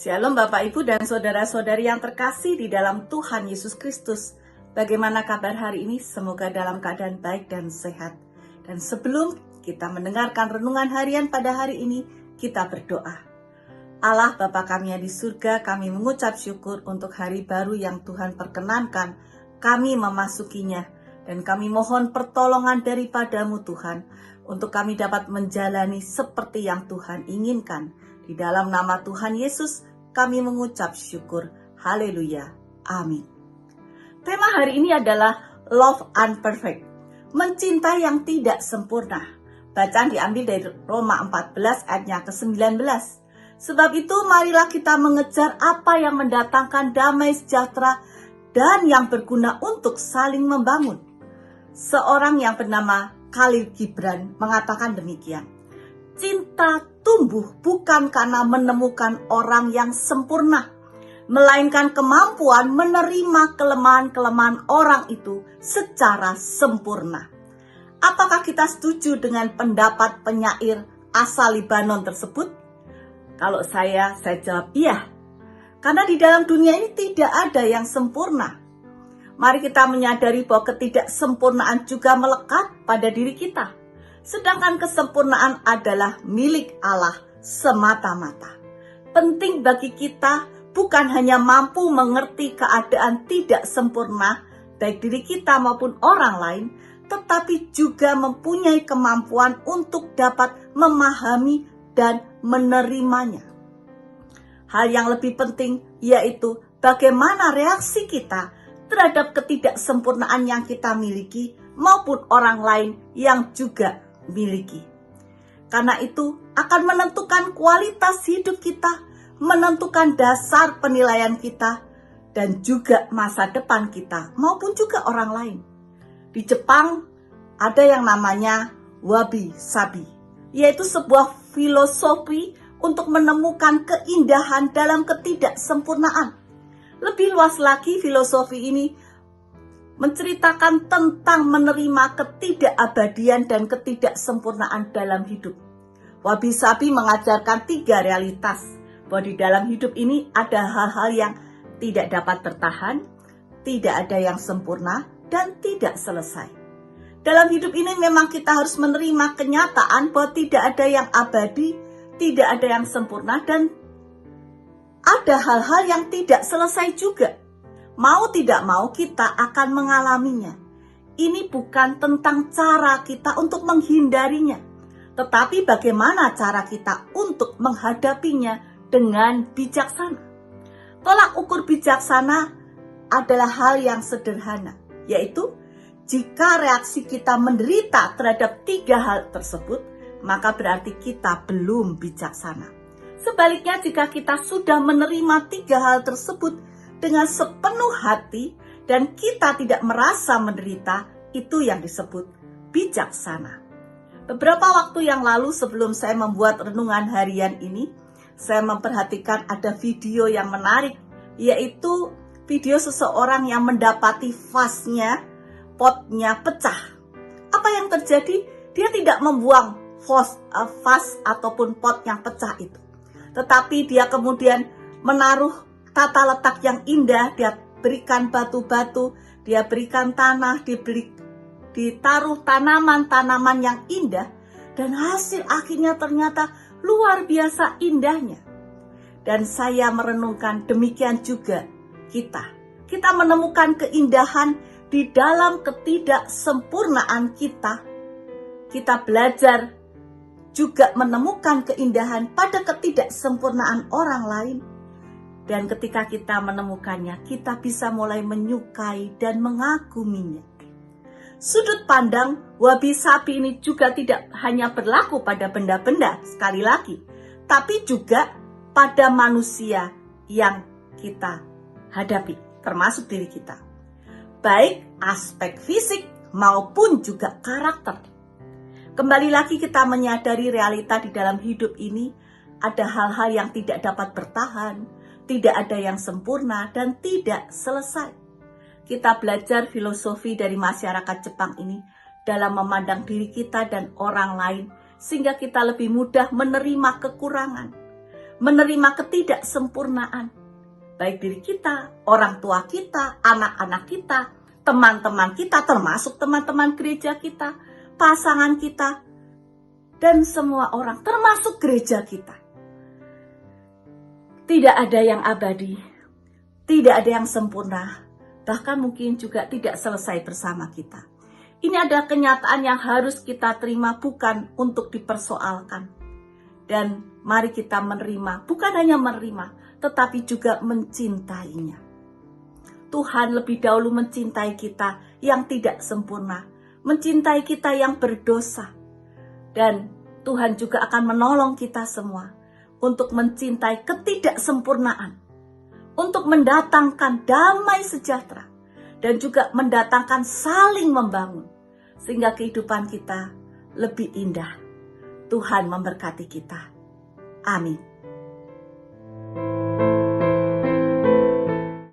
Shalom Bapak Ibu dan Saudara-saudari yang terkasih di dalam Tuhan Yesus Kristus. Bagaimana kabar hari ini? Semoga dalam keadaan baik dan sehat. Dan sebelum kita mendengarkan renungan harian pada hari ini, kita berdoa. Allah Bapa kami yang di surga, kami mengucap syukur untuk hari baru yang Tuhan perkenankan kami memasukinya. Dan kami mohon pertolongan daripadamu Tuhan, untuk kami dapat menjalani seperti yang Tuhan inginkan. Di dalam nama Tuhan Yesus, kami mengucap syukur. Haleluya. Amin. Tema hari ini adalah Love Unperfect. Mencintai yang tidak sempurna. Bacaan diambil dari Roma 14 ayatnya ke-19. Sebab itu marilah kita mengejar apa yang mendatangkan damai sejahtera dan yang berguna untuk saling membangun. Seorang yang bernama Khalil Gibran mengatakan demikian. Cinta tumbuh bukan karena menemukan orang yang sempurna, melainkan kemampuan menerima kelemahan-kelemahan orang itu secara sempurna. Apakah kita setuju dengan pendapat penyair asal Libanon tersebut? Kalau saya jawab iya. Karena di dalam dunia ini tidak ada yang sempurna. Mari kita menyadari bahwa ketidaksempurnaan juga melekat pada diri kita. Sedangkan kesempurnaan adalah milik Allah semata-mata. Penting bagi kita bukan hanya mampu mengerti keadaan tidak sempurna, baik diri kita maupun orang lain, tetapi juga mempunyai kemampuan untuk dapat memahami dan menerimanya. Hal yang lebih penting yaitu bagaimana reaksi kita terhadap ketidaksempurnaan yang kita miliki maupun orang lain yang juga miliki. Karena itu akan menentukan kualitas hidup kita, menentukan dasar penilaian kita, dan juga masa depan kita maupun juga orang lain. Di Jepang ada yang namanya wabi sabi, yaitu sebuah filosofi untuk menemukan keindahan dalam ketidaksempurnaan. Lebih luas lagi, filosofi ini menceritakan tentang menerima ketidakabadian dan ketidaksempurnaan dalam hidup. Wabi sabi mengajarkan 3 realitas, bahwa di dalam hidup ini ada hal-hal yang tidak dapat bertahan, tidak ada yang sempurna, dan tidak selesai. Dalam hidup ini memang kita harus menerima kenyataan bahwa tidak ada yang abadi, tidak ada yang sempurna, dan ada hal-hal yang tidak selesai juga. Mau tidak mau kita akan mengalaminya. Ini bukan tentang cara kita untuk menghindarinya, tetapi bagaimana cara kita untuk menghadapinya dengan bijaksana. Tolak ukur bijaksana adalah hal yang sederhana, yaitu jika reaksi kita menderita terhadap 3 hal tersebut, maka berarti kita belum bijaksana. Sebaliknya, jika kita sudah menerima 3 hal tersebut dengan sepenuh hati dan kita tidak merasa menderita, itu yang disebut bijaksana. Beberapa waktu yang lalu sebelum saya membuat renungan harian ini, saya memperhatikan ada video yang menarik, yaitu video seseorang yang mendapati vasnya, potnya pecah. Apa yang terjadi? Dia tidak membuang vas ataupun pot yang pecah itu, tetapi dia kemudian menaruh tata letak yang indah. Dia berikan batu-batu, dia berikan tanah, ditaruh tanaman-tanaman yang indah, dan hasil akhirnya ternyata luar biasa indahnya. Dan saya merenungkan demikian juga kita menemukan keindahan di dalam ketidaksempurnaan kita. Kita belajar juga menemukan keindahan pada ketidaksempurnaan orang lain. Dan ketika kita menemukannya, kita bisa mulai menyukai dan mengaguminya. Sudut pandang wabi sabi ini juga tidak hanya berlaku pada benda-benda, sekali lagi, tapi juga pada manusia yang kita hadapi, termasuk diri kita. Baik aspek fisik maupun juga karakter. Kembali lagi kita menyadari realita di dalam hidup ini, ada hal-hal yang tidak dapat bertahan, tidak ada yang sempurna, dan tidak selesai. Kita belajar filosofi dari masyarakat Jepang ini dalam memandang diri kita dan orang lain, sehingga kita lebih mudah menerima kekurangan, menerima ketidaksempurnaan, baik diri kita, orang tua kita, anak-anak kita, teman-teman kita, termasuk teman-teman gereja kita, pasangan kita, dan semua orang, termasuk gereja kita. Tidak ada yang abadi, tidak ada yang sempurna, bahkan mungkin juga tidak selesai bersama kita. Ini adalah kenyataan yang harus kita terima, bukan untuk dipersoalkan. Dan mari kita menerima, bukan hanya menerima, tetapi juga mencintainya. Tuhan lebih dahulu mencintai kita yang tidak sempurna, mencintai kita yang berdosa. Dan Tuhan juga akan menolong kita semua untuk mencintai ketidaksempurnaan, untuk mendatangkan damai sejahtera, dan juga mendatangkan saling membangun, sehingga kehidupan kita lebih indah. Tuhan memberkati kita. Amin.